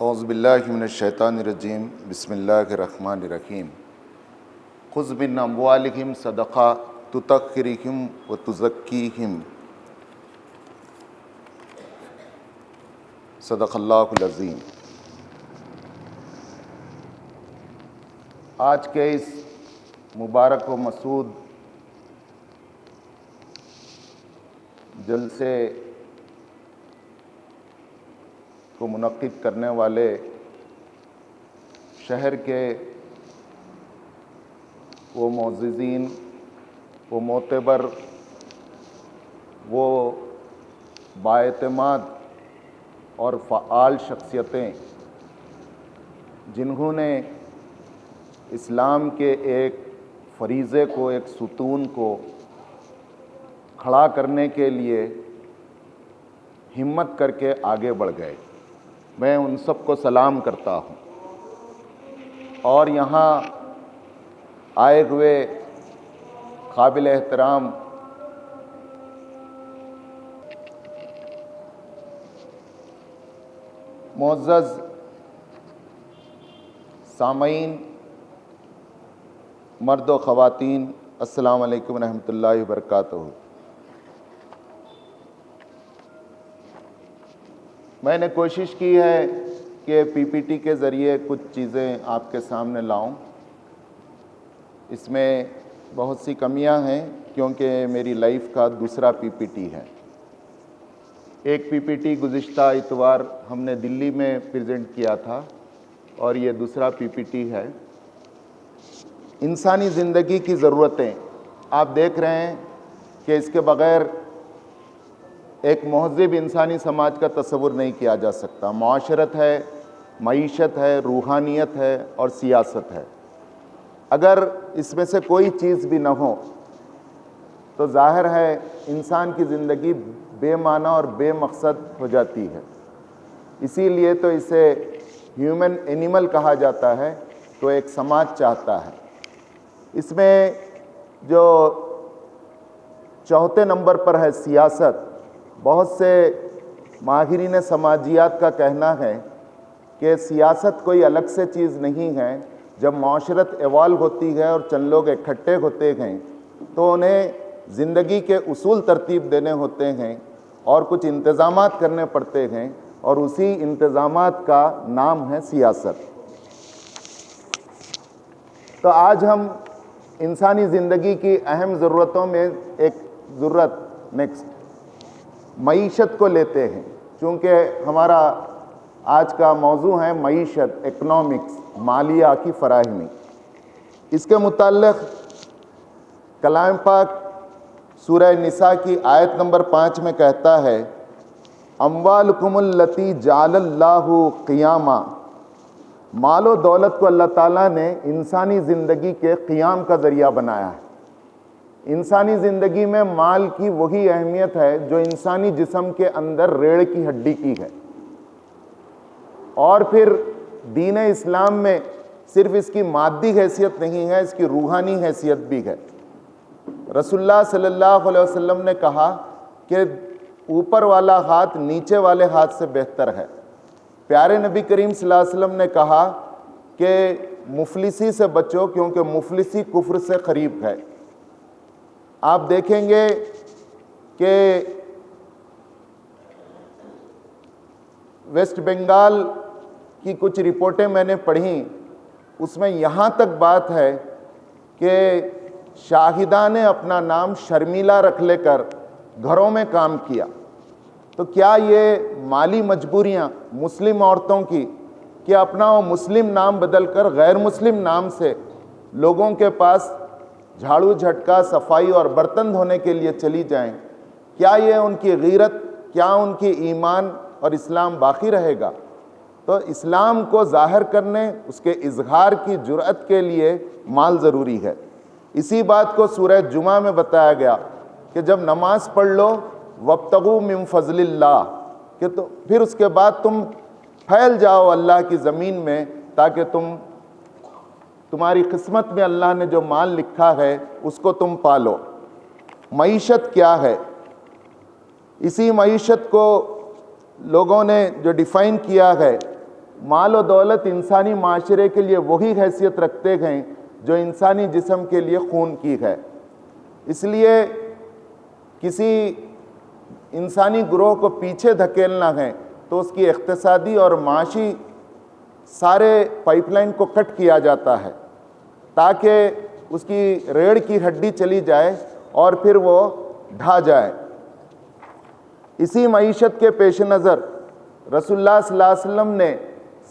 اعوذ باللہ من الشیطان الرجیم بسم اللہ الرحمن الرحیم خذ من اموالہم صدقہ تطہرہم وتزکیہم صدق اللہ العظیم۔ آج کے اس مبارک و مسعود جلسے کو منعقد کرنے والے شہر کے وہ معززین، وہ معتبر، وہ بااعتماد اور فعال شخصیتیں جنہوں نے اسلام کے ایک فریضے کو، ایک ستون کو کھڑا کرنے کے لیے ہمت کر کے آگے بڑھ گئے، میں ان سب کو سلام کرتا ہوں۔ اور یہاں آئے ہوئے قابل احترام معزز سامعین، مرد و خواتین، السلام علیکم ورحمۃ اللہ وبرکاتہ۔ میں نے کوشش کی ہے کہ پی پی ٹی کے ذریعے کچھ چیزیں آپ کے سامنے لاؤں۔ اس میں بہت سی کمیاں ہیں کیونکہ میری لائف کا دوسرا پی پی ٹی ہے۔ ایک پی پی ٹی گزشتہ اتوار ہم نے دلی میں پریزنٹ کیا تھا اور یہ دوسرا پی پی ٹی ہے۔ انسانی زندگی کی ضرورتیں آپ دیکھ رہے ہیں کہ اس کے بغیر ایک مہذب انسانی سماج کا تصور نہیں کیا جا سکتا۔ معاشرت ہے، معیشت ہے، روحانیت ہے اور سیاست ہے۔ اگر اس میں سے کوئی چیز بھی نہ ہو تو ظاہر ہے انسان کی زندگی بے معنی اور بے مقصد ہو جاتی ہے۔ اسی لیے تو اسے ہیومن اینیمل کہا جاتا ہے، تو ایک سماج چاہتا ہے۔ اس میں جو چوتھے نمبر پر ہے سیاست، بہت سے ماہرین سماجیات کا کہنا ہے کہ سیاست کوئی الگ سے چیز نہیں ہے۔ جب معاشرت ایوالو ہوتی ہے اور چند لوگ اکٹھے ہوتے ہیں تو انہیں زندگی کے اصول ترتیب دینے ہوتے ہیں اور کچھ انتظامات کرنے پڑتے ہیں، اور اسی انتظامات کا نام ہے سیاست۔ تو آج ہم انسانی زندگی کی اہم ضرورتوں میں ایک ضرورت معیشت کو لیتے ہیں، چونکہ ہمارا آج کا موضوع ہے معیشت، اکنامکس، مالیہ کی فراہمی۔ اس کے متعلق کلام پاک سورہ نساء کی آیت نمبر 5 میں کہتا ہے، اموالکم التی جعل اللہ قیاما، مال و دولت کو اللہ تعالیٰ نے انسانی زندگی کے قیام کا ذریعہ بنایا ہے۔ انسانی زندگی میں مال کی وہی اہمیت ہے جو انسانی جسم کے اندر ریڑھ کی ہڈی کی ہے۔ اور پھر دین اسلام میں صرف اس کی مادی حیثیت نہیں ہے، اس کی روحانی حیثیت بھی ہے۔ رسول اللہ صلی اللہ علیہ وسلم نے کہا کہ اوپر والا ہاتھ نیچے والے ہاتھ سے بہتر ہے۔ پیارے نبی کریم صلی اللہ علیہ وسلم نے کہا کہ مفلسی سے بچو کیونکہ مفلسی کفر سے قریب ہے۔ آپ دیکھیں گے کہ ویسٹ بنگال کی کچھ رپورٹیں میں نے پڑھیں، اس میں یہاں تک بات ہے کہ شاہدہ نے اپنا نام شرمیلا رکھ لے کر گھروں میں کام کیا۔ تو کیا یہ مالی مجبوریاں مسلم عورتوں کی کہ اپنا وہ مسلم نام بدل کر غیر مسلم نام سے لوگوں کے پاس جھاڑو جھٹکا، صفائی اور برتن دھونے کے لیے چلی جائیں، کیا یہ ان کی غیرت، کیا ان کی ایمان اور اسلام باقی رہے گا؟ تو اسلام کو ظاہر کرنے، اس کے اظہار کی جرأت کے لیے مال ضروری ہے۔ اسی بات کو سورہ جمعہ میں بتایا گیا کہ جب نماز پڑھ لو وابتغوا من فضل اللہ، کہ تو پھر اس کے بعد تم پھیل جاؤ اللہ کی زمین میں تاکہ تمہاری قسمت میں اللہ نے جو مال لکھا ہے اس کو تم پالو۔ معیشت کیا ہے؟ اسی معیشت کو لوگوں نے جو ڈیفائن کیا ہے مال و دولت انسانی معاشرے کے لیے وہی حیثیت رکھتے ہیں جو انسانی جسم کے لیے خون کی ہے۔ اس لیے کسی انسانی گروہ کو پیچھے دھکیلنا ہے تو اس کی اقتصادی اور معاشی سارے پائپ لائن کو کٹ کیا جاتا ہے تاکہ اس کی ریڑھ کی ہڈی چلی جائے اور پھر وہ ڈھا جائے۔ اسی معیشت کے پیش نظر رسول اللہ صلی اللہ علیہ وسلم نے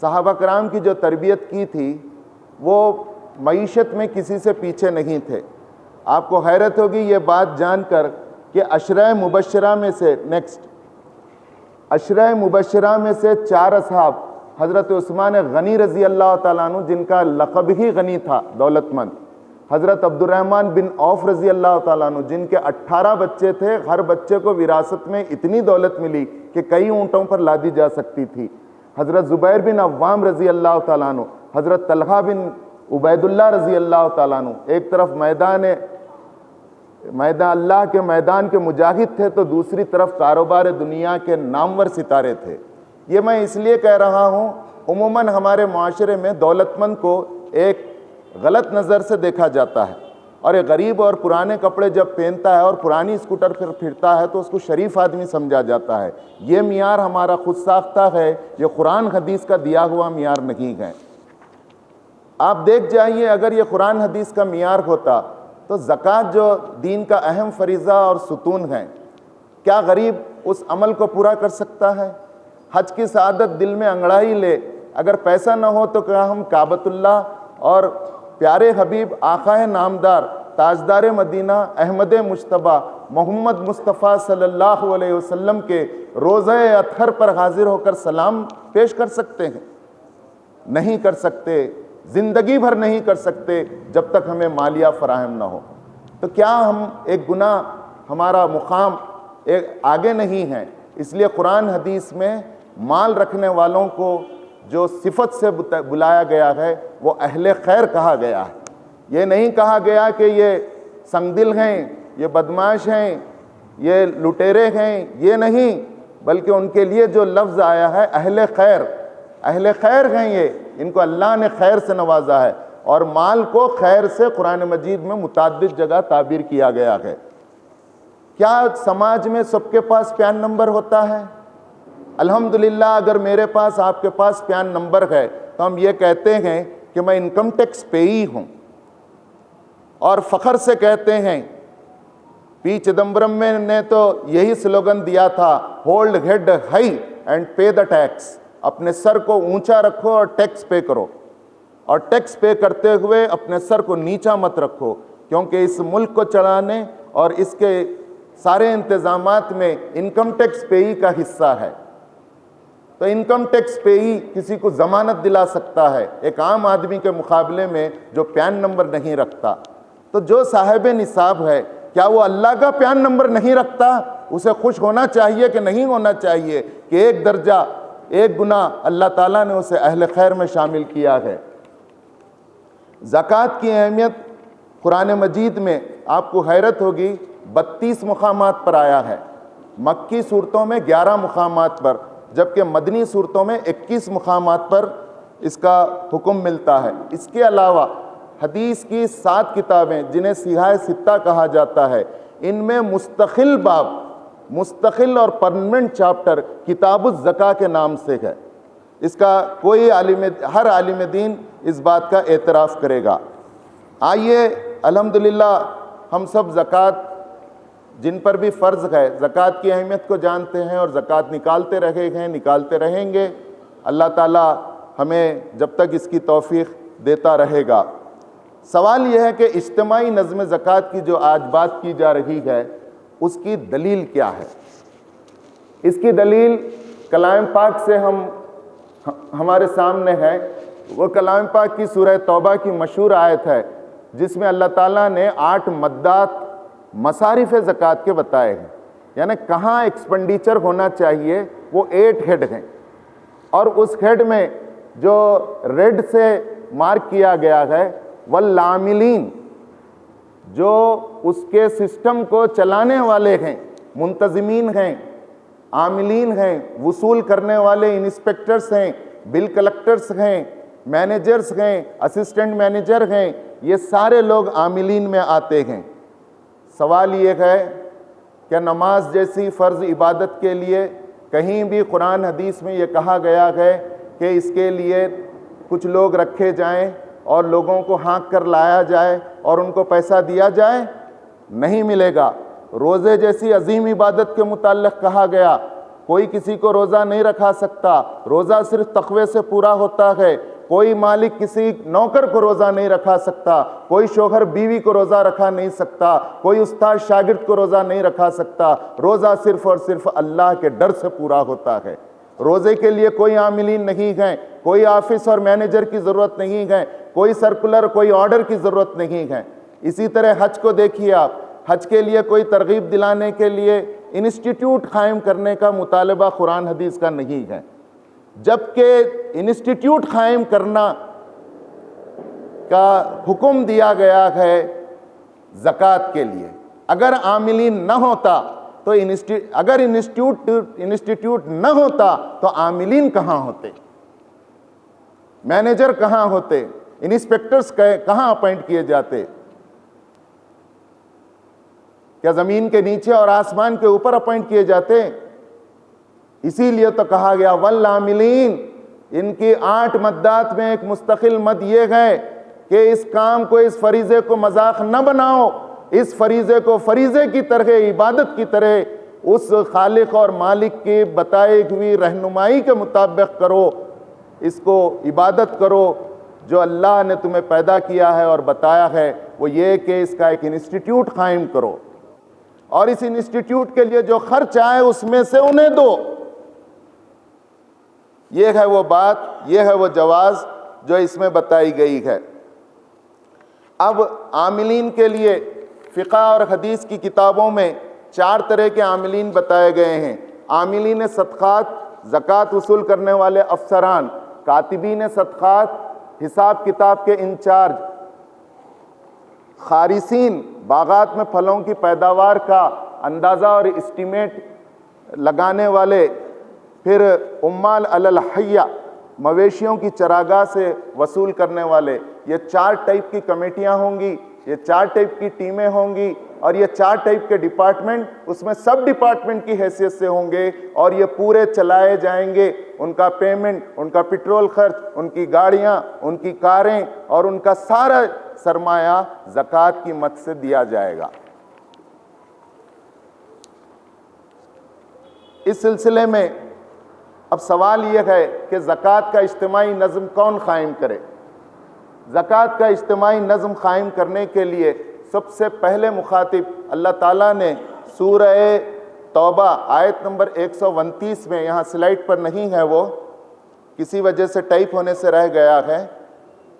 صحابہ کرام کی جو تربیت کی تھی وہ معیشت میں کسی سے پیچھے نہیں تھے۔ آپ کو حیرت ہوگی یہ بات جان کر کہ عشرہ مبشرہ میں سے عشرہ مبشرہ میں سے 4 اصحاب، حضرت عثمان غنی رضی اللہ تعالیٰ عنہ جن کا لقب ہی غنی تھا، دولت مند، حضرت عبد الرحمن بن عوف رضی اللہ تعالیٰ عنہ جن کے 18 بچے تھے، ہر بچے کو وراثت میں اتنی دولت ملی کہ کئی اونٹوں پر لادی جا سکتی تھی، حضرت زبیر بن عوام رضی اللہ تعالیٰ عنہ، حضرت طلحہ بن عبید اللہ رضی اللہ تعالیٰ عنہ، ایک طرف میدان اللہ کے میدان کے مجاہد تھے تو دوسری طرف کاروبار دنیا کے نامور ستارے تھے۔ یہ میں اس لیے کہہ رہا ہوں، عموماً ہمارے معاشرے میں دولت مند کو ایک غلط نظر سے دیکھا جاتا ہے، اور ایک غریب اور پرانے کپڑے جب پہنتا ہے اور پرانی اسکوٹر پھر پھرتا ہے تو اس کو شریف آدمی سمجھا جاتا ہے۔ یہ معیار ہمارا خود ساختہ ہے، یہ قرآن حدیث کا دیا ہوا معیار نہیں ہے۔ آپ دیکھ جائیے، اگر یہ قرآن حدیث کا معیار ہوتا تو زکوٰۃ جو دین کا اہم فریضہ اور ستون ہے، کیا غریب اس عمل کو پورا کر سکتا ہے؟ حج کی سعادت دل میں انگڑائی لے، اگر پیسہ نہ ہو تو کیا ہم کعبۃ اللہ اور پیارے حبیب آقائے نامدار تاجدار مدینہ احمد مجتبیٰ محمد مصطفیٰ صلی اللہ علیہ وسلم کے روضہ اطہر پر حاضر ہو کر سلام پیش کر سکتے ہیں؟ نہیں کر سکتے، زندگی بھر نہیں کر سکتے جب تک ہمیں مالیہ فراہم نہ ہو۔ تو کیا ہم ایک گناہ، ہمارا مقام ایک آگے نہیں ہے؟ اس لیے قرآن حدیث میں مال رکھنے والوں کو جو صفت سے بلایا گیا ہے وہ اہل خیر کہا گیا ہے۔ یہ نہیں کہا گیا کہ یہ سنگ دل ہیں، یہ بدمعاش ہیں، یہ لٹیرے ہیں، یہ نہیں، بلکہ ان کے لیے جو لفظ آیا ہے اہل خیر، اہل خیر ہیں، یہ ان کو اللہ نے خیر سے نوازا ہے، اور مال کو خیر سے قرآن مجید میں متعدد جگہ تعبیر کیا گیا ہے۔ کیا سماج میں سب کے پاس پین نمبر ہوتا ہے؟ الحمدللہ اگر میرے پاس، آپ کے پاس پین نمبر ہے تو ہم یہ کہتے ہیں کہ میں انکم ٹیکس پیئی ہوں، اور فخر سے کہتے ہیں۔ پی چدمبرم نے تو یہی سلوگن دیا تھا، hold head high and pay the tax, اپنے سر کو اونچا رکھو اور ٹیکس پے کرو، اور ٹیکس پے کرتے ہوئے اپنے سر کو نیچا مت رکھو، کیونکہ اس ملک کو چلانے اور اس کے سارے انتظامات میں انکم ٹیکس پیئی کا حصہ ہے۔ تو انکم ٹیکس پیئی کسی کو ضمانت دلا سکتا ہے ایک عام آدمی کے مقابلے میں جو پین نمبر نہیں رکھتا۔ تو جو صاحب نصاب ہے، کیا وہ اللہ کا پین نمبر نہیں رکھتا؟ اسے خوش ہونا چاہیے کہ نہیں ہونا چاہیے کہ ایک درجہ، ایک گناہ اللہ تعالیٰ نے اسے اہل خیر میں شامل کیا ہے۔ زکوٰۃ کی اہمیت قرآن مجید میں آپ کو حیرت ہوگی 32 مقامات پر آیا ہے، مکی صورتوں میں 11 مقامات پر، جبکہ مدنی صورتوں میں 21 مقامات پر اس کا حکم ملتا ہے۔ اس کے علاوہ حدیث کی 7 کتابیں جنہیں صحاح ستہ کہا جاتا ہے، ان میں مستقل باب، مستقل اور پرمننٹ چاپٹر کتاب الزکاة کے نام سے ہے۔ اس کا کوئی ہر عالم دین اس بات کا اعتراف کرے گا۔ آئیے الحمدللہ ہم سب زکوٰۃ جن پر بھی فرض ہے، زکوٰۃ کی اہمیت کو جانتے ہیں اور زکوٰۃ نکالتے رہے ہیں، نکالتے رہیں گے۔ اللہ تعالیٰ ہمیں جب تک اس کی توفیق دیتا رہے گا۔ سوال یہ ہے کہ اجتماعی نظم زکوٰۃ کی جو آج بات کی جا رہی ہے، اس کی دلیل کیا ہے؟ اس کی دلیل کلام پاک سے ہمارے سامنے ہے۔ وہ کلام پاک کی سورہ توبہ کی مشہور آیت ہے جس میں اللہ تعالیٰ نے 8 مدات مصارف زکوٰۃ کے بتائے ہیں، یعنی کہاں ایکسپینڈیچر ہونا چاہیے، وہ 8 ہیڈ ہیں، اور اس ہیڈ میں جو ریڈ سے مارک کیا گیا ہے والعاملین، جو اس کے سسٹم کو چلانے والے ہیں، منتظمین ہیں، عاملین ہیں، وصول کرنے والے انسپیکٹرز ہیں، بل کلیکٹرز ہیں، مینیجرز ہیں، اسسٹنٹ مینیجر ہیں، یہ سارے لوگ عاملین میں آتے ہیں۔ سوال یہ ہے کہ نماز جیسی فرض عبادت کے لیے کہیں بھی قرآن حدیث میں یہ کہا گیا ہے کہ اس کے لیے کچھ لوگ رکھے جائیں اور لوگوں کو ہانک کر لایا جائے اور ان کو پیسہ دیا جائے؟ نہیں ملے گا۔ روزے جیسی عظیم عبادت کے متعلق کہا گیا، کوئی کسی کو روزہ نہیں رکھا سکتا، روزہ صرف تقوی سے پورا ہوتا ہے۔ کوئی مالک کسی نوکر کو روزہ نہیں رکھا سکتا، کوئی شوہر بیوی کو روزہ رکھا نہیں سکتا، کوئی استاد شاگرد کو روزہ نہیں رکھا سکتا۔ روزہ صرف اور صرف اللہ کے ڈر سے پورا ہوتا ہے۔ روزے کے لیے کوئی عاملین نہیں ہیں، کوئی آفس اور مینیجر کی ضرورت نہیں ہے، کوئی سرکولر، کوئی آرڈر کی ضرورت نہیں ہے۔ اسی طرح حج کو دیکھیے آپ، حج کے لیے کوئی ترغیب دلانے کے لیے انسٹیٹیوٹ قائم کرنے کا مطالبہ قرآن حدیث کا نہیں ہے، جبکہ انسٹیٹیوٹ قائم کرنا کا حکم دیا گیا ہے زکوٰۃ کے لیے۔ اگر عاملین نہ ہوتا تو اگر انسٹیٹیوٹ نہ ہوتا تو عاملین کہاں ہوتے، مینیجر کہاں ہوتے، انسپیکٹرز کہاں اپائنٹ کیے جاتے؟ کیا زمین کے نیچے اور آسمان کے اوپر اپائنٹ کیے جاتے؟ اسی لیے تو کہا گیا والعاملین، ان کی 8 مدات میں ایک مستقل مد یہ ہے کہ اس کام کو، اس فریضے کو مذاق نہ بناؤ، اس فریضے کو فریضے کی طرح، عبادت کی طرح اس خالق اور مالک کی بتائی ہوئی رہنمائی کے مطابق کرو، اس کو عبادت کرو جو اللہ نے تمہیں پیدا کیا ہے اور بتایا ہے، وہ یہ کہ اس کا ایک انسٹیٹیوٹ قائم کرو اور اس انسٹیٹیوٹ کے لیے جو خرچ آئے اس میں سے انہیں دو۔ یہ ہے وہ بات، یہ ہے وہ جواز جو اس میں بتائی گئی ہے۔ اب عاملین کے لیے فقہ اور حدیث کی کتابوں میں 4 طرح کے عاملین بتائے گئے ہیں۔ عاملین صدقات، زکوٰۃ وصول کرنے والے افسران، کاتبین صدقات، حساب کتاب کے انچارج، خارسین، باغات میں پھلوں کی پیداوار کا اندازہ اور اسٹیمیٹ لگانے والے، پھر عمال علی الحیہ، مویشیوں کی چراگاہ سے وصول کرنے والے۔ یہ 4 ٹائپ کی کمیٹیاں ہوں گی، یہ 4 ٹائپ کی ٹیمیں ہوں گی، اور یہ 4 ٹائپ کے ڈپارٹمنٹ اس میں سب ڈپارٹمنٹ کی حیثیت سے ہوں گے، اور یہ پورے چلائے جائیں گے۔ ان کا پیمنٹ، ان کا پٹرول خرچ، ان کی گاڑیاں، ان کی کاریں اور ان کا سارا سرمایہ زکوٰۃ کی مد سے دیا جائے گا۔ اس سلسلے میں اب سوال یہ ہے کہ زکوٰۃ کا اجتماعی نظم کون قائم کرے؟ زکوٰۃ کا اجتماعی نظم قائم کرنے کے لیے سب سے پہلے مخاطب اللہ تعالیٰ نے سورہ توبہ آیت نمبر 129 میں، یہاں سلائڈ پر نہیں ہے، وہ کسی وجہ سے ٹائپ ہونے سے رہ گیا ہے،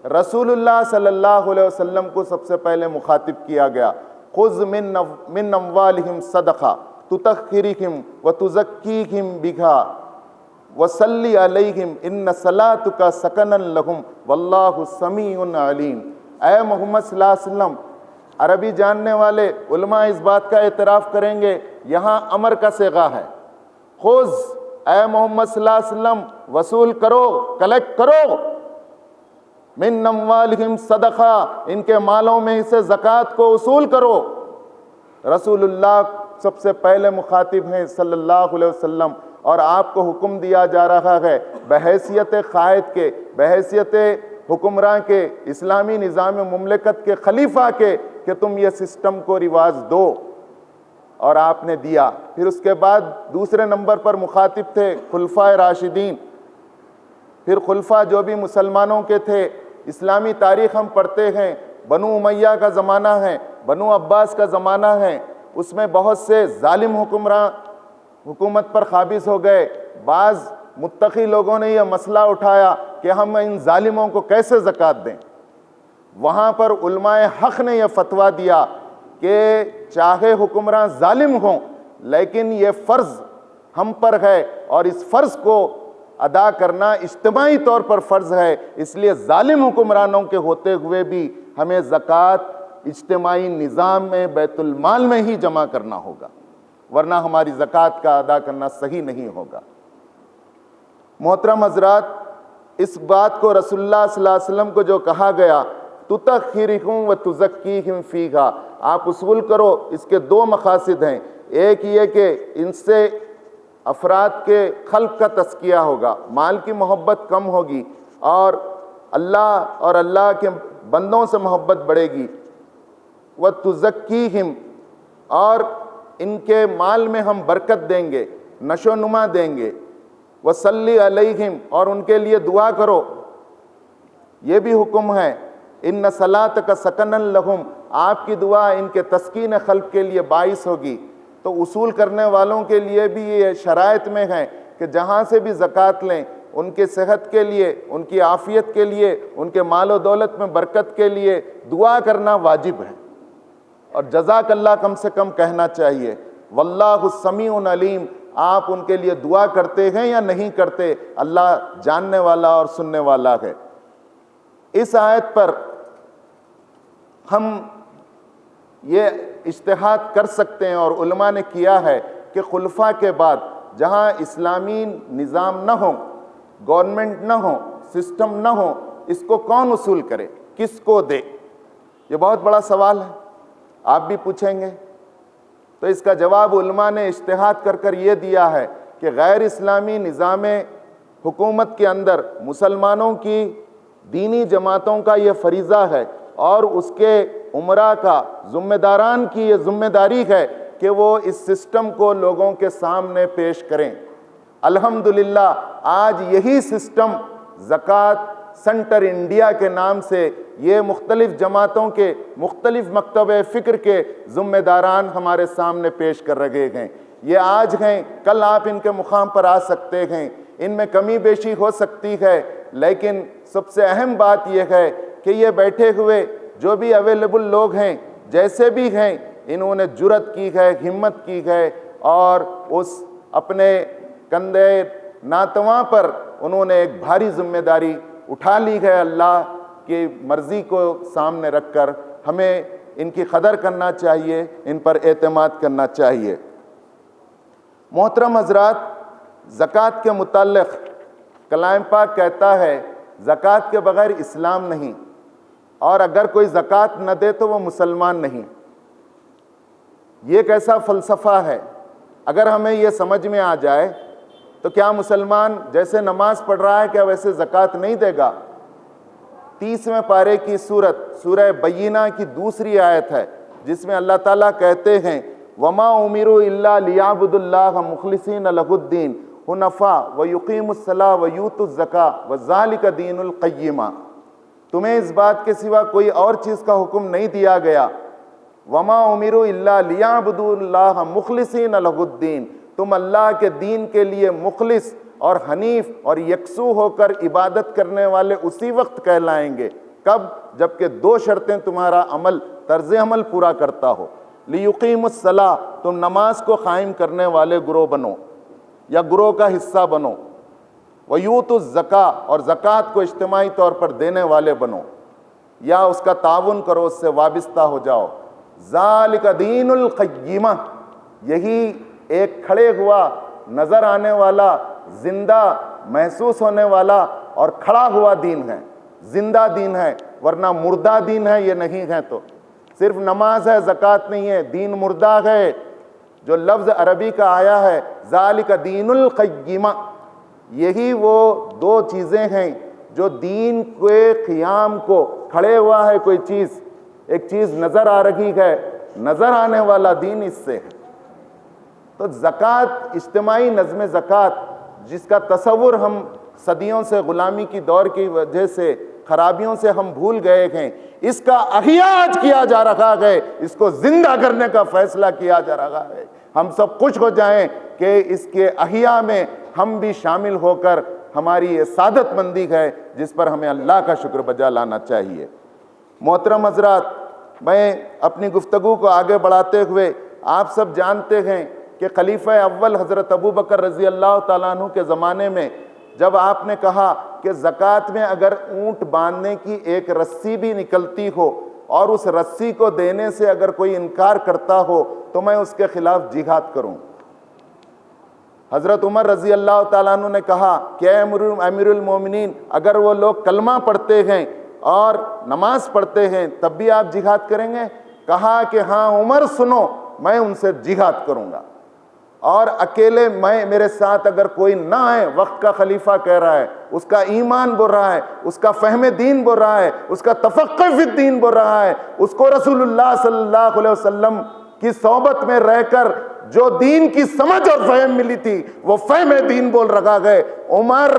رسول اللہ صلی اللہ علیہ وسلم کو سب سے پہلے مخاطب کیا گیا۔ خذ من اموالہم صدقہ تطہرہم وتزکیہم بہا وصلی علیہم ان صلاتک سکن لہم واللہ سمیع علیم۔ اے محمد صلی اللہ علیہ وسلم، عربی جاننے والے علماء اس بات کا اعتراف کریں گے، یہاں امر کا صیغہ ہے۔ خذ، اے محمد صلی اللہ علیہ وسلم، وصول کرو، کلیکٹ کرو، من اموالہم صدقہ، ان کے مالوں میں سے زکوٰۃ کو وصول کرو۔ رسول اللہ سب سے پہلے مخاطب ہیں صلی اللہ علیہ وسلم، اور آپ کو حکم دیا جا رہا ہے بحیثیت قائد کے، بحیثیت حکمراں کے، اسلامی نظام مملکت کے خلیفہ کے، کہ تم یہ سسٹم کو رواج دو، اور آپ نے دیا۔ پھر اس کے بعد دوسرے نمبر پر مخاطب تھے خلفائے راشدین۔ پھر خلفاء جو بھی مسلمانوں کے تھے، اسلامی تاریخ ہم پڑھتے ہیں، بنو امیہ کا زمانہ ہے، بنو عباس کا زمانہ ہے، اس میں بہت سے ظالم حکمراں حکومت پر قابض ہو گئے۔ بعض متقی لوگوں نے یہ مسئلہ اٹھایا کہ ہم ان ظالموں کو کیسے زکوٰۃ دیں۔ وہاں پر علماء حق نے یہ فتویٰ دیا کہ چاہے حکمراں ظالم ہوں، لیکن یہ فرض ہم پر ہے، اور اس فرض کو ادا کرنا اجتماعی طور پر فرض ہے، اس لیے ظالم حکمرانوں کے ہوتے ہوئے بھی ہمیں زکوٰۃ اجتماعی نظام میں بیت المال میں ہی جمع کرنا ہوگا، ورنہ ہماری زکوٰۃ کا ادا کرنا صحیح نہیں ہوگا۔ محترم حضرات، اس بات کو رسول اللہ صلی اللہ علیہ وسلم کو جو کہا گیا تُطَهِّرُهُمْ وَتُزَكِّيهِمْ فِيهَا، آپ اصول کرو، اس کے دو مقاصد ہیں، ایک یہ کہ ان سے افراد کے خلق کا تزکیہ ہوگا، مال کی محبت کم ہوگی، اور اللہ اور اللہ کے بندوں سے محبت بڑھے گی، وَتُزَكِّيهِمْ، اور ان کے مال میں ہم برکت دیں گے، نشو و نما دیں گے، وَصَلِّ عَلَيْهِمْ، اور ان کے لیے دعا کرو، یہ بھی حکم ہے، ان صلاتک سکن لہم، آپ کی دعا ان کے تسکین خلق کے لیے باعث ہوگی۔ تو اصول کرنے والوں کے لیے بھی یہ شرائط میں ہے کہ جہاں سے بھی زکوٰۃ لیں، ان کے صحت کے لیے، ان کی عافیت کے لیے، ان کے مال و دولت میں برکت کے لیے دعا کرنا واجب ہے، اور جزاک اللہ کم سے کم کہنا چاہیے۔ واللہ سمیع علیم، آپ ان کے لیے دعا کرتے ہیں یا نہیں کرتے، اللہ جاننے والا اور سننے والا ہے۔ اس آیت پر ہم یہ اجتہاد کر سکتے ہیں، اور علماء نے کیا ہے کہ خلفاء کے بعد جہاں اسلامی نظام نہ ہو، گورنمنٹ نہ ہو، سسٹم نہ ہو، اس کو کون اصول کرے، کس کو دے؟ یہ بہت بڑا سوال ہے، آپ بھی پوچھیں گے۔ تو اس کا جواب علماء نے اجتہاد کر کر یہ دیا ہے کہ غیر اسلامی نظام حکومت کے اندر مسلمانوں کی دینی جماعتوں کا یہ فریضہ ہے، اور اس کے امراء کا، ذمہ داران کی یہ ذمہ داری ہے کہ وہ اس سسٹم کو لوگوں کے سامنے پیش کریں۔ الحمدللہ آج یہی سسٹم زکوٰۃ سینٹر انڈیا کے نام سے یہ مختلف جماعتوں کے مختلف مکتب فکر کے ذمہ داران ہمارے سامنے پیش کر رہے ہیں۔ یہ آج ہیں، کل آپ ان کے مقام پر آ سکتے ہیں، ان میں کمی بیشی ہو سکتی ہے، لیکن سب سے اہم بات یہ ہے کہ یہ بیٹھے ہوئے جو بھی اویلیبل لوگ ہیں، جیسے بھی ہیں، انہوں نے جرأت کی ہے، ہمت کی ہے، اور اس اپنے کندھے ناتواں پر انہوں نے ایک بھاری ذمہ داری اٹھا لی ہے۔ اللہ کی مرضی کو سامنے رکھ کر ہمیں ان کی قدر کرنا چاہیے، ان پر اعتماد کرنا چاہیے۔ محترم حضرات، زکوٰۃ کے متعلق کلام پاک کہتا ہے زکوٰۃ کے بغیر اسلام نہیں، اور اگر کوئی زکوٰۃ نہ دے تو وہ مسلمان نہیں۔ یہ کیسا فلسفہ ہے؟ اگر ہمیں یہ سمجھ میں آ جائے تو کیا مسلمان جیسے نماز پڑھ رہا ہے کیا ویسے زکوٰۃ نہیں دے گا؟ 30ویں پارے کی سورہ بینہ کی دوسری آیت ہے، جس میں اللہ تعالیٰ کہتے ہیں وَمَا أُمِرُوا إِلَّا لِيَعْبُدُوا اللَّهَ مُخْلِصِينَ لَهُ الدِّينَ حُنَفَاءَ وَيُقِيمُوا الصَّلَاةَ وَيُؤْتُوا الزَّكَاةَ وَذَلِكَ دِينُ الْقَيِّمَةِ، تمہیں اس بات کے سوا کوئی اور چیز کا حکم نہیں دیا گیا۔ وَمَا أُمِرُوا إِلَّا لِيَعْبُدُوا اللَّهَ مُخْلِصِينَ لَهُ الدِّينَ، تم اللہ کے دین کے لیے مخلص اور حنیف اور یکسو ہو کر عبادت کرنے والے اسی وقت کہلائیں گے، کب؟ جبکہ دو شرطیں تمہارا طرز عمل پورا کرتا ہو۔ لِيُقِيمُوا الصَّلَاةَ، تم نماز کو قائم کرنے والے گروہ بنو یا گروہ کا حصہ بنو۔ وَيُؤْتُوا الزَّكَاةَ، اور زکوٰۃ کو اجتماعی طور پر دینے والے بنو یا اس کا تعاون کرو، اس سے وابستہ ہو جاؤ۔ ذَلِكَ دِينُ الْقَيِّمَةِ، یہی ایک کھڑے ہوا، نظر آنے والا، زندہ محسوس ہونے والا اور کھڑا ہوا دین ہے، زندہ دین ہے، ورنہ مردہ دین ہے یہ نہیں ہے۔ تو صرف نماز ہے، زکوٰۃ نہیں ہے، دین مردہ ہے۔ جو لفظ عربی کا آیا ہے ذالک دین القیمہ، یہی وہ دو چیزیں ہیں جو دین کے قیام کو کھڑے ہوا ہے۔ کوئی چیز، ایک چیز نظر آ رہی ہے، نظر آنے والا دین اس سے ہے۔ تو زکوٰۃ، اجتماعی نظم زکوٰۃ، جس کا تصور ہم صدیوں سے غلامی کی دور کی وجہ سے، خرابیوں سے ہم بھول گئے ہیں، اس کا احیاء آج کیا جا رہا ہے، اس کو زندہ کرنے کا فیصلہ کیا جا رہا ہے۔ ہم سب خوش ہو جائیں کہ اس کے احیاء میں ہم بھی شامل ہو کر ہماری یہ سعادت مندی ہے جس پر ہمیں اللہ کا شکر بجا لانا چاہیے۔ محترم حضرات، میں اپنی گفتگو کو آگے بڑھاتے ہوئے، آپ سب جانتے ہیں کہ خلیفہ اول حضرت ابوبکر رضی اللہ تعالیٰ عنہ کے زمانے میں جب آپ نے کہا کہ زکوٰۃ میں اگر اونٹ باندھنے کی ایک رسی بھی نکلتی ہو اور اس رسی کو دینے سے اگر کوئی انکار کرتا ہو تو میں اس کے خلاف جہاد کروں۔ حضرت عمر رضی اللہ تعالیٰ عنہ نے کہا کہ اے امیر المومنین، اگر وہ لوگ کلمہ پڑھتے ہیں اور نماز پڑھتے ہیں تب بھی آپ جہاد کریں گے؟ کہا کہ ہاں عمر سنو، میں ان سے جہاد کروں گا، اور اکیلے میرے ساتھ اگر کوئی نہ آئے، وقت کا خلیفہ کہہ رہا ہے، اس کا ایمان بول رہا ہے، اس کا فہم دین بول رہا ہے، اس کا تفقہ فی الدین بول رہا ہے، اس کو رسول اللہ صلی اللہ علیہ وسلم کی صحبت میں رہ کر جو دین کی سمجھ اور فہم ملی تھی وہ فہم دین بول رکھا گئے، عمر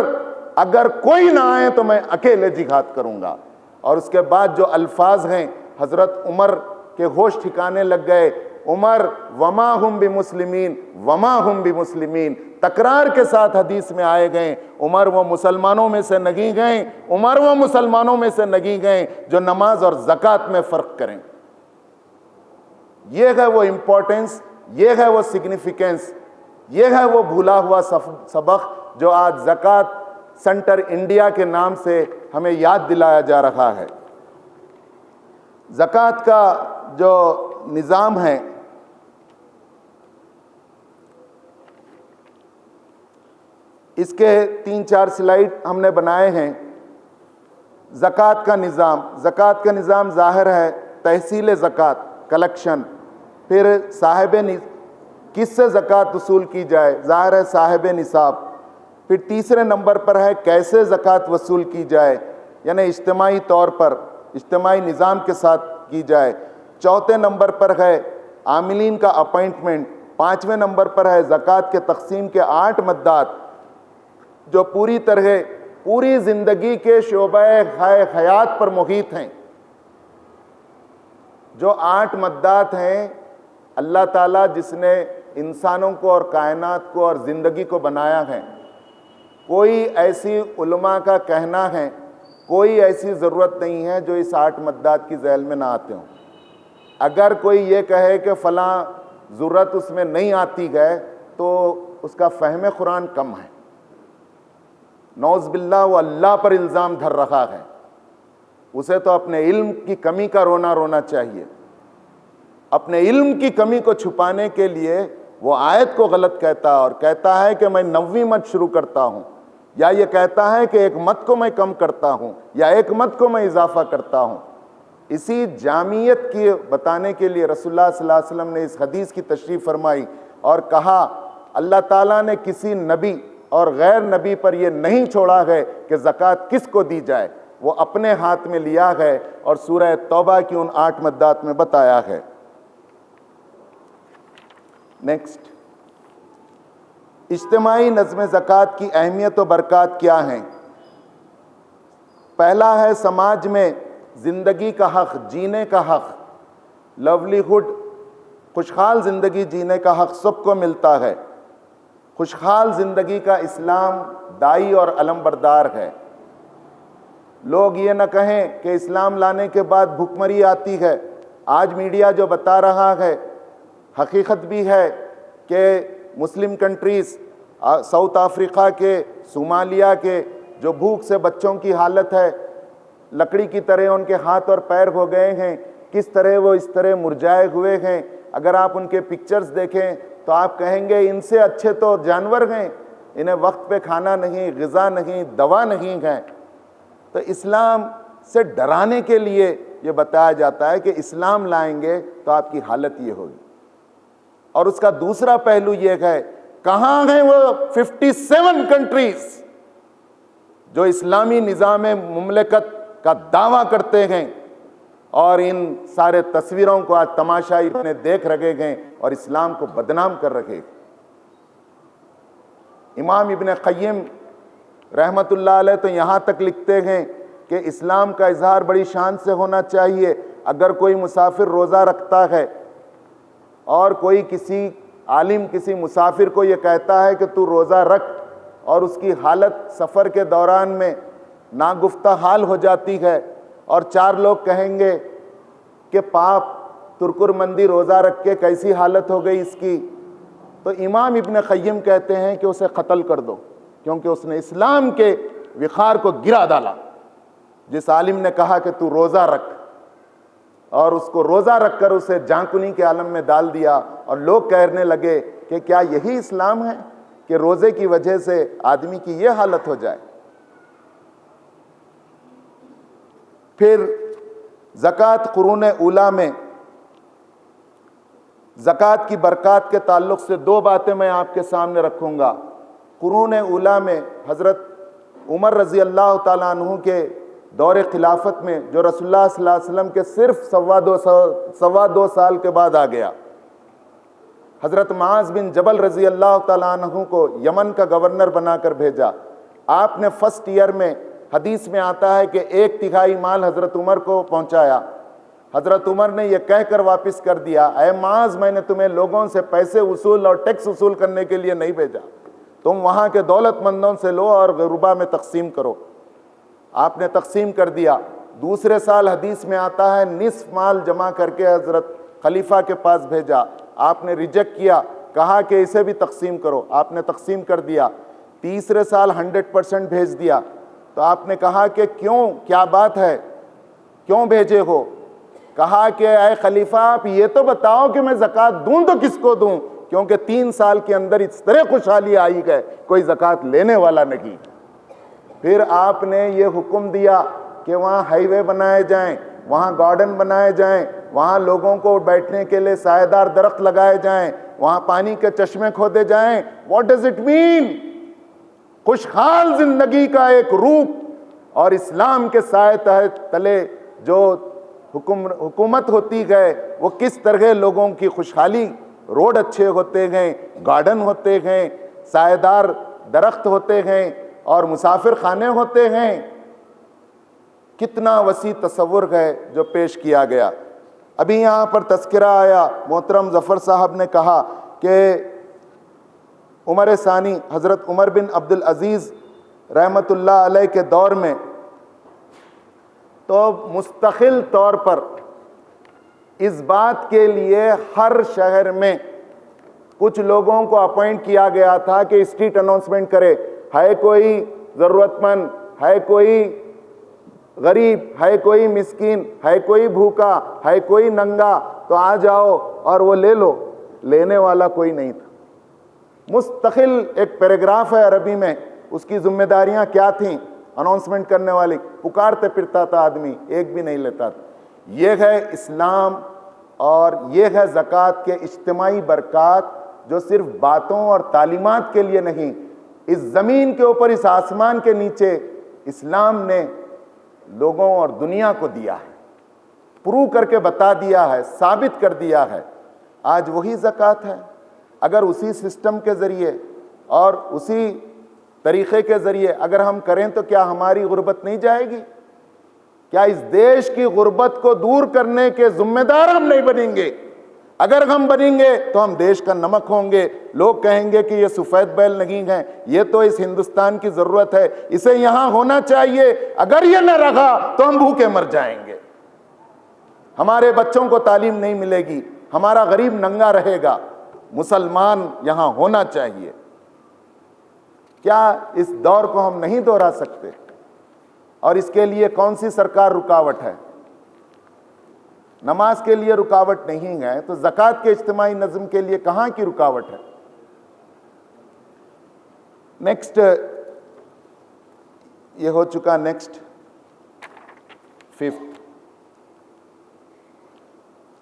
اگر کوئی نہ آئے تو میں اکیلے جہاد کروں گا۔ اور اس کے بعد جو الفاظ ہیں، حضرت عمر کے ہوش ٹھکانے لگ گئے، عمر وما ہم بمسلمین وما ہم بمسلمین، تکرار کے ساتھ حدیث میں آئے گئے، عمر وہ مسلمانوں میں سے نہیں گئے، عمر وہ مسلمانوں میں سے نہیں گئے جو نماز اور زکوٰۃ میں فرق کریں۔ یہ ہے وہ امپورٹنس، یہ ہے وہ سگنیفیکنس، یہ ہے وہ بھولا ہوا سبق جو آج زکوٰۃ سینٹر انڈیا کے نام سے ہمیں یاد دلایا جا رہا ہے۔ زکوٰۃ کا جو نظام ہے، اس کے 3-4 سلائیڈ ہم نے بنائے ہیں۔ زکوٰۃ کا زکوٰۃ کا نظام ظاہر ہے، تحصیل زکوٰۃ، کلیکشن، پھر کس سے زکوٰۃ وصول کی جائے، ظاہر ہے صاحب نصاب، پھر تیسرے نمبر پر ہے کیسے زکوٰۃ وصول کی جائے، یعنی اجتماعی طور پر، اجتماعی نظام کے ساتھ کی جائے، چوتھے نمبر پر ہے عاملین کا اپائنٹمنٹ، پانچویں نمبر پر ہے زکوٰۃ کے تقسیم کے 8 مدات جو پوری طرح پوری زندگی کے شعبہ حیات پر محیط ہیں۔ جو 8 مدات ہیں، اللہ تعالیٰ جس نے انسانوں کو اور کائنات کو اور زندگی کو بنایا ہے، کوئی ایسی علماء کا کہنا ہے، کوئی ایسی ضرورت نہیں ہے جو اس 8 مدات کی ذیل میں نہ آتے ہوں۔ اگر کوئی یہ کہے کہ فلاں ضرورت اس میں نہیں آتی ہے تو اس کا فہم قرآن کم ہے، نعوذ باللہ وہ اللہ پر الزام دھر رہا ہے، اسے تو اپنے علم کی کمی کا رونا چاہیے۔ اپنے علم کی کمی کو چھپانے کے لیے وہ آیت کو غلط کہتا ہے اور کہتا ہے کہ میں 9ویں مد شروع کرتا ہوں، یا یہ کہتا ہے کہ ایک مد کو میں کم کرتا ہوں یا ایک مد کو میں اضافہ کرتا ہوں۔ اسی جامعیت کی بتانے کے لیے رسول اللہ صلی اللہ علیہ وسلم نے اس حدیث کی تشریح فرمائی اور کہا اللہ تعالیٰ نے کسی نبی اور غیر نبی پر یہ نہیں چھوڑا ہے کہ زکوٰۃ کس کو دی جائے، وہ اپنے ہاتھ میں لیا ہے اور سورہ توبہ کی ان 8 مدات میں بتایا ہے۔ نیکسٹ، اجتماعی نظم زکوٰۃ کی اہمیت و برکات کیا ہیں؟ پہلا ہے سماج میں زندگی کا حق، جینے کا حق، لولیہڈ، خوشحال زندگی جینے کا حق سب کو ملتا ہے۔ خوشحال زندگی کا اسلام دائی اور علم بردار ہے۔ لوگ یہ نہ کہیں کہ اسلام لانے کے بعد بھوکمری آتی ہے۔ آج میڈیا جو بتا رہا ہے حقیقت بھی ہے کہ مسلم کنٹریز، ساؤتھ افریقہ کے، صومالیہ کے جو بھوک سے بچوں کی حالت ہے، لکڑی کی طرح ان کے ہاتھ اور پیر ہو گئے ہیں، کس طرح وہ اس طرح مرجھائے ہوئے ہیں۔ اگر آپ ان کے پکچرز دیکھیں تو آپ کہیں گے ان سے اچھے تو جانور ہیں، انہیں وقت پہ کھانا نہیں، غذا نہیں، دوا نہیں ہے۔ تو اسلام سے ڈرانے کے لیے یہ بتایا جاتا ہے کہ اسلام لائیں گے تو آپ کی حالت یہ ہوگی۔ اور اس کا دوسرا پہلو یہ ہے، کہاں ہیں وہ 57 کنٹریز جو اسلامی نظام مملکت کا دعویٰ کرتے ہیں اور ان سارے تصویروں کو آج تماشائی نے دیکھ رکھے ہیں اور اسلام کو بدنام کر رکھے۔ امام ابن قیم رحمت اللہ علیہ تو یہاں تک لکھتے ہیں کہ اسلام کا اظہار بڑی شان سے ہونا چاہیے۔ اگر کوئی مسافر روزہ رکھتا ہے اور کوئی کسی عالم کسی مسافر کو یہ کہتا ہے کہ تو روزہ رکھ اور اس کی حالت سفر کے دوران میں ناگفتہ حال ہو جاتی ہے اور 4 لوگ کہیں گے کہ پاپ ترکر مندی روزہ رکھ کے کیسی حالت ہو گئی اس کی، تو امام ابن قیم کہتے ہیں کہ اسے قتل کر دو، کیونکہ اس نے اسلام کے وقار کو گرا ڈالا۔ جس عالم نے کہا کہ تو روزہ رکھ اور اس کو روزہ رکھ کر اسے جانکنی کے عالم میں ڈال دیا اور لوگ کہنے لگے کہ کیا یہی اسلام ہے؟ کہ روزے کی وجہ سے آدمی کی یہ حالت ہو جائے. پھر زکوٰۃ قرون اولیٰ میں زکوٰۃ کی برکات کے تعلق سے دو باتیں میں آپ کے سامنے رکھوں گا. قرون اولیٰ میں حضرت عمر رضی اللہ تعالیٰ عنہ کے دور خلافت میں، جو رسول اللہ صلی اللہ علیہ وسلم کے صرف سوا دو سال کے بعد آ گیا، حضرت معاذ بن جبل رضی اللہ تعالیٰ عنہ کو یمن کا گورنر بنا کر بھیجا. آپ نے فرسٹ ایئر میں، حدیث میں آتا ہے کہ 1/3 مال حضرت عمر کو پہنچایا. حضرت عمر نے یہ کہہ کر واپس کر دیا، اے معاذ، میں نے تمہیں لوگوں سے پیسے وصول اور ٹیکس وصول کرنے کے لیے نہیں بھیجا، تم وہاں کے دولت مندوں سے لو اور غربا میں تقسیم کرو. آپ نے تقسیم کر دیا. دوسرے سال حدیث میں آتا ہے نصف مال جمع کر کے حضرت خلیفہ کے پاس بھیجا. آپ نے ریجیکٹ کیا، کہا کہ اسے بھی تقسیم کرو. آپ نے تقسیم کر دیا. تیسرے سال 100% بھیج دیا. تو آپ نے کہا کہ کیوں، کیا بات ہے، کیوں بھیجے ہو؟ کہا کہ اے خلیفہ، آپ یہ تو بتاؤ کہ میں زکوٰۃ دوں تو کس کو دوں، کیونکہ 3 سال کے اندر اس طرح خوشحالی آئی ہے کوئی زکوٰۃ لینے والا نہیں. پھر آپ نے یہ حکم دیا کہ وہاں ہائی وے بنائے جائیں، وہاں گارڈن بنائے جائیں، وہاں لوگوں کو بیٹھنے کے لیے سایہ دار درخت لگائے جائیں، وہاں پانی کے چشمے کھودے جائیں. What does it mean? خوشحال زندگی کا ایک روپ. اور اسلام کے سائے تلے جو حکومت ہوتی گئے، وہ کس طرح لوگوں کی خوشحالی، روڈ اچھے ہوتے گئے، گارڈن ہوتے گئے، سایہ دار درخت ہوتے گئے اور مسافر خانے ہوتے ہیں. کتنا وسیع تصور ہے جو پیش کیا گیا. ابھی یہاں پر تذکرہ آیا، محترم ظفر صاحب نے کہا کہ عمر ثانی حضرت عمر بن عبدالعزیز رحمۃ اللہ علیہ کے دور میں تو مستقل طور پر اس بات کے لیے ہر شہر میں کچھ لوگوں کو اپوائنٹ کیا گیا تھا کہ اسٹریٹ اناؤنسمنٹ کرے، ہے کوئی ضرورت مند، ہے کوئی غریب، ہے کوئی مسکین، ہے کوئی بھوکا، ہے کوئی ننگا، تو آ جاؤ اور وہ لے لو. لینے والا کوئی نہیں تھا. مستقل ایک پیراگراف ہے عربی میں، اس کی ذمہ داریاں کیا تھیں. اناؤنسمنٹ کرنے والی، پکارتے پھرتا تھا آدمی، ایک بھی نہیں لیتا تھا. یہ ہے اسلام اور یہ ہے زکوٰۃ کے اجتماعی برکات، جو صرف باتوں اور تعلیمات کے لیے نہیں، اس زمین کے اوپر، اس آسمان کے نیچے اسلام نے لوگوں اور دنیا کو دیا ہے، پروو کر کے بتا دیا ہے، ثابت کر دیا ہے. آج وہی زکوٰۃ ہے. اگر اسی سسٹم کے ذریعے اور اسی طریقے کے ذریعے اگر ہم کریں تو کیا ہماری غربت نہیں جائے گی؟ کیا اس دیش کی غربت کو دور کرنے کے ذمہ دار ہم نہیں بنیں گے؟ اگر ہم بنیں گے تو ہم دیش کا نمک ہوں گے. لوگ کہیں گے کہ یہ سفید بیل نہیں ہیں، یہ تو اس ہندوستان کی ضرورت ہے، اسے یہاں ہونا چاہیے. اگر یہ نہ رہا تو ہم بھوکے مر جائیں گے. ہمارے بچوں کو تعلیم نہیں ملے گی، ہمارا غریب ننگا رہے گا. مسلمان یہاں ہونا چاہیے. کیا اس دور کو ہم نہیں دہرا سکتے؟ اور اس کے لیے کون سی سرکار رکاوٹ ہے؟ نماز کے لیے رکاوٹ نہیں ہے تو زکوٰۃ کے اجتماعی نظم کے لیے کہاں کی رکاوٹ ہے؟ نیکسٹ یہ ہو چکا. نیکسٹ 5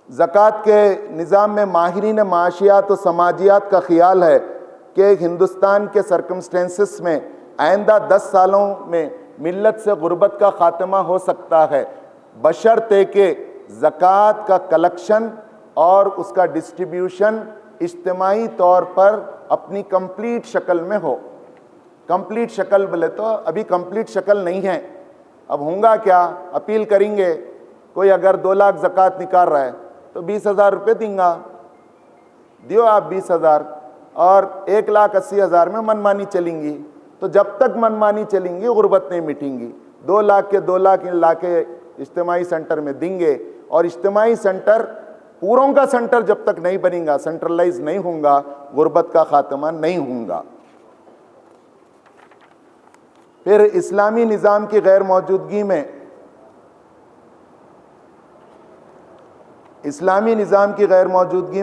زکوٰۃ کے نظام میں ماہرین معاشیات و سماجیات کا خیال ہے کہ ہندوستان کے سرکمسٹینسز میں آئندہ 10 سالوں میں ملت سے غربت کا خاتمہ ہو سکتا ہے، بشرطے کہ زکوٰۃ کا کلیکشن اور اس کا ڈسٹریبیوشن اجتماعی طور پر اپنی کمپلیٹ شکل میں ہو. کمپلیٹ شکل بولے تو ابھی کمپلیٹ شکل نہیں ہے. اب ہوں گا کیا؟ اپیل کریں گے. کوئی اگر 2 لاکھ زکوٰۃ نکال رہا ہے تو 20,000 روپے دیں گا، دیو آپ 20,000، اور 1,80,000 میں منمانی چلیں گی. تو جب تک منمانی چلیں گی غربت نہیں مٹیں گی. 2 لاکھ کے 2 لاکھ لا کے اجتماعی سینٹر میں دیں گے، اور اجتماعی سینٹر پوروں کا سینٹر جب تک نہیں بنے گا، سینٹرلائز نہیں ہوں گا، غربت کا خاتمہ نہیں ہوں گا. پھر اسلامی نظام کی غیر موجودگی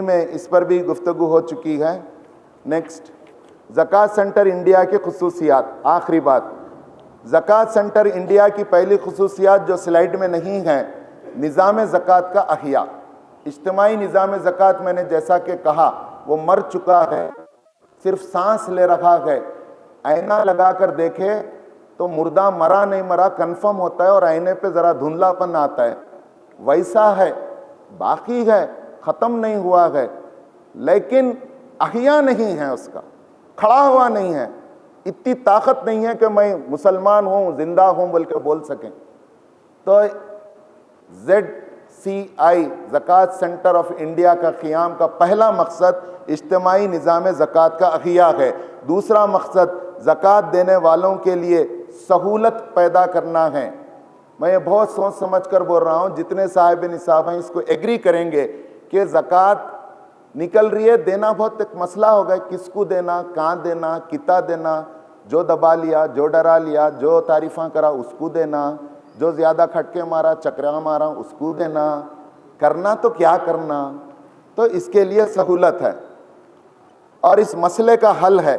میں اس پر بھی گفتگو ہو چکی ہے. نیکسٹ زکوٰۃ سینٹر انڈیا کی خصوصیات. آخری بات، زکوٰۃ سینٹر انڈیا کی پہلی خصوصیات جو سلائیڈ میں نہیں ہیں، نظام زکوٰۃ کا احیاء. اجتماعی نظام زکوٰۃ میں نے جیسا کہ کہا وہ مر چکا ہے، صرف سانس لے رہا ہے. آئینہ لگا کر دیکھے تو مردہ مرا نہیں مرا کنفرم ہوتا ہے، اور آئینے پہ ذرا دھندلا پن آتا ہے. ویسا ہے، باقی ہے، ختم نہیں ہوا ہے، لیکن احیاء نہیں ہے، اس کا کھڑا ہوا نہیں ہے. اتنی طاقت نہیں ہے کہ میں مسلمان ہوں، زندہ ہوں بول کے بول سکیں. تو ZCI زکوٰۃ سینٹر آف انڈیا کا قیام کا پہلا مقصد اجتماعی نظام زکوٰۃ کا احیاء ہے. دوسرا مقصد زکوٰۃ دینے والوں کے لیے سہولت پیدا کرنا ہے. میں یہ بہت سوچ سمجھ کر بول رہا ہوں، جتنے صاحب نصاب ہیں اس کو ایگری کریں گے کہ زکوٰۃ نکل رہی ہے، دینا بہت ایک مسئلہ ہوگا. کس کو دینا، کہاں دینا، کتا دینا، جو دبا لیا، جو ڈرا لیا، جو تعریفاں کرا اس کو دینا، جو زیادہ کھٹکے مارا، چکرا مارا اس کو دینا، کرنا تو کیا کرنا. تو اس کے لیے سہولت ہے اور اس مسئلے کا حل ہے.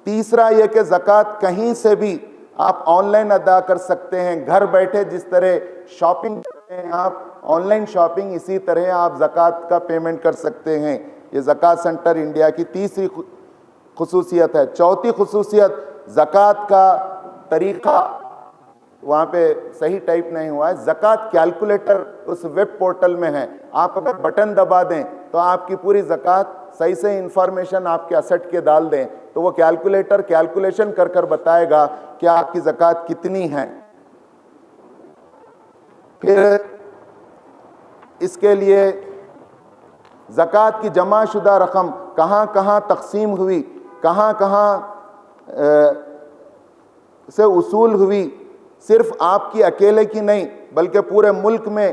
تیسرا یہ کہ زکوٰۃ کہیں سے بھی آپ آن لائن ادا کر سکتے ہیں. گھر بیٹھے جس طرح شاپنگ کرتے ہیں آپ آن لائن شاپنگ، اسی طرح آپ زکوٰۃ کا پیمنٹ کر سکتے ہیں. یہ زکوٰۃ سینٹر انڈیا کی تیسری خصوصیت ہے. چوتھی خصوصیت، زکوٰۃ کا طریقہ وہاں پہ صحیح ٹائپ نہیں ہوا ہے. زکوٰۃ کیلکولیٹر اس ویب پورٹل میں ہے. آپ اگر بٹن دبا دیں تو آپ کی پوری زکوٰۃ صحیح سے انفارمیشن آپ کے اسٹ کے ڈال دیں تو وہ کیلکولیٹر کیلکولیشن کر کر بتائے گا کہ آپ کی زکوٰۃ کتنی ہے. پھر اس کے لیے زکوٰۃ کی جمع شدہ رقم کہاں کہاں تقسیم ہوئی، کہاں کہاں سے وصول ہوئی، صرف آپ کی اکیلے کی نہیں بلکہ پورے ملک میں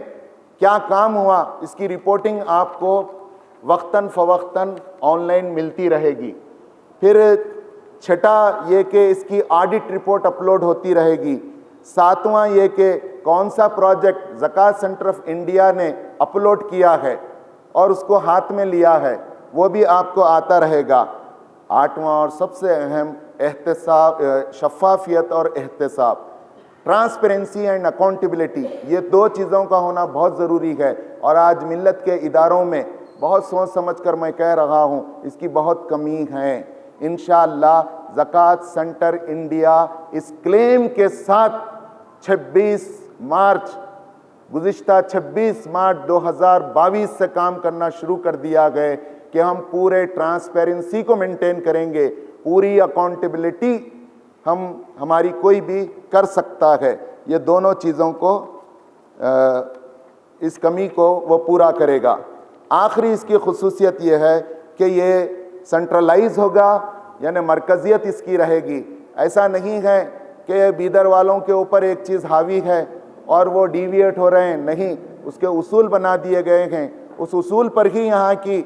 کیا کام ہوا، اس کی رپورٹنگ آپ کو وقتاً فوقتاً آن لائن ملتی رہے گی. پھر چھٹا یہ کہ اس کی آڈٹ رپورٹ اپلوڈ ہوتی رہے گی. ساتواں یہ کہ کون سا پروجیکٹ زکوٰۃ سینٹر آف انڈیا نے اپلوڈ کیا ہے اور اس کو ہاتھ میں لیا ہے وہ بھی آپ کو آتا رہے گا. آٹھواں اور سب سے اہم احتساب، شفافیت اور احتساب، ٹرانسپیرنسی اینڈ اکاؤنٹیبلٹی. یہ دو چیزوں کا ہونا بہت ضروری ہے اور آج ملت کے اداروں میں بہت سوچ سمجھ کر میں کہہ رہا ہوں اس کی بہت کمی ہے. انشاءاللہ زکوٰۃ سینٹر انڈیا اس کلیم کے ساتھ 26 مارچ گزشتہ 26 مارچ 2022 سے کام کرنا شروع کر دیا گئے کہ ہم پورے ٹرانسپیرنسی کو مینٹین کریں گے، پوری اکاؤنٹیبلٹی ہماری کوئی بھی کر سکتا ہے. یہ دونوں چیزوں کو اس کمی کو وہ پورا کرے گا. آخری اس کی خصوصیت یہ ہے کہ یہ سینٹرلائز ہوگا، یعنی مرکزیت اس کی رہے گی. ایسا نہیں ہے کہ بیدر والوں کے اوپر ایک چیز حاوی ہے اور وہ ڈیویٹ ہو رہے ہیں، نہیں، اس کے اصول بنا دیے گئے ہیں. اس اصول پر ہی یہاں کی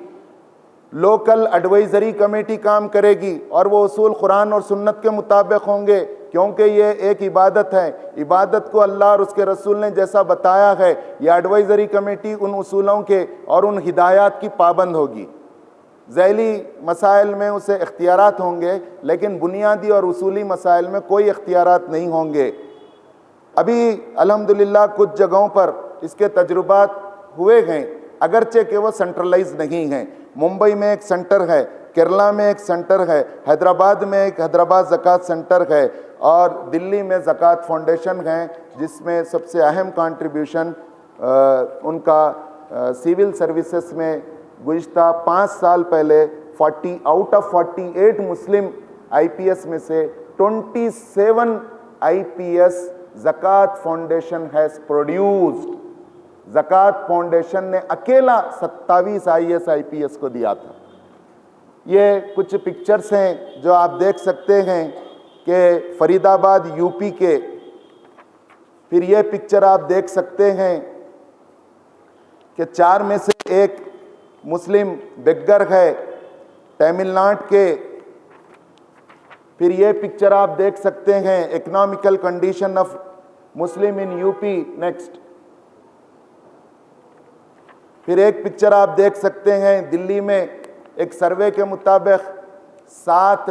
لوکل ایڈوائزری کمیٹی کام کرے گی اور وہ اصول قرآن اور سنت کے مطابق ہوں گے، کیونکہ یہ ایک عبادت ہے. عبادت کو اللہ اور اس کے رسول نے جیسا بتایا ہے، یہ ایڈوائزری کمیٹی ان اصولوں کے اور ان ہدایات کی پابند ہوگی. ذیلی مسائل میں اسے اختیارات ہوں گے لیکن بنیادی اور اصولی مسائل میں کوئی اختیارات نہیں ہوں گے. ابھی الحمدللہ کچھ جگہوں پر اس کے تجربات ہوئے ہیں اگرچہ کہ وہ سینٹرلائز نہیں ہیں. ممبئی میں ایک سینٹر ہے، کیرلا میں ایک سینٹر ہے، حیدرآباد میں ایک حیدرآباد زکوٰۃ سینٹر ہے اور دلی میں زکوٰۃ فاؤنڈیشن ہے جس میں سب سے اہم کنٹریبیوشن ان کا سول سروسز میں گزشتہ 5 سال پہلے 40 آؤٹ آف 48 مسلم IPS میں سے 27 IPS زکوٰۃ فاؤنڈیشن ہیز پروڈیوسڈ. زکوٰۃ فاؤنڈیشن نے اکیلا 27 IAS IPS کو دیا تھا. یہ کچھ پکچرز ہیں جو آپ دیکھ سکتے ہیں کہ فرید آباد UP کے. پھر یہ پکچر آپ دیکھ سکتے ہیں کہ 4 میں سے ایک مسلم بگگر ہے تمل ناڈو کے. پھر یہ پکچر آپ دیکھ سکتے ہیں economical condition of Muslim in UP next. پھر ایک پکچر آپ دیکھ سکتے ہیں دلی میں ایک سروے کے مطابق 7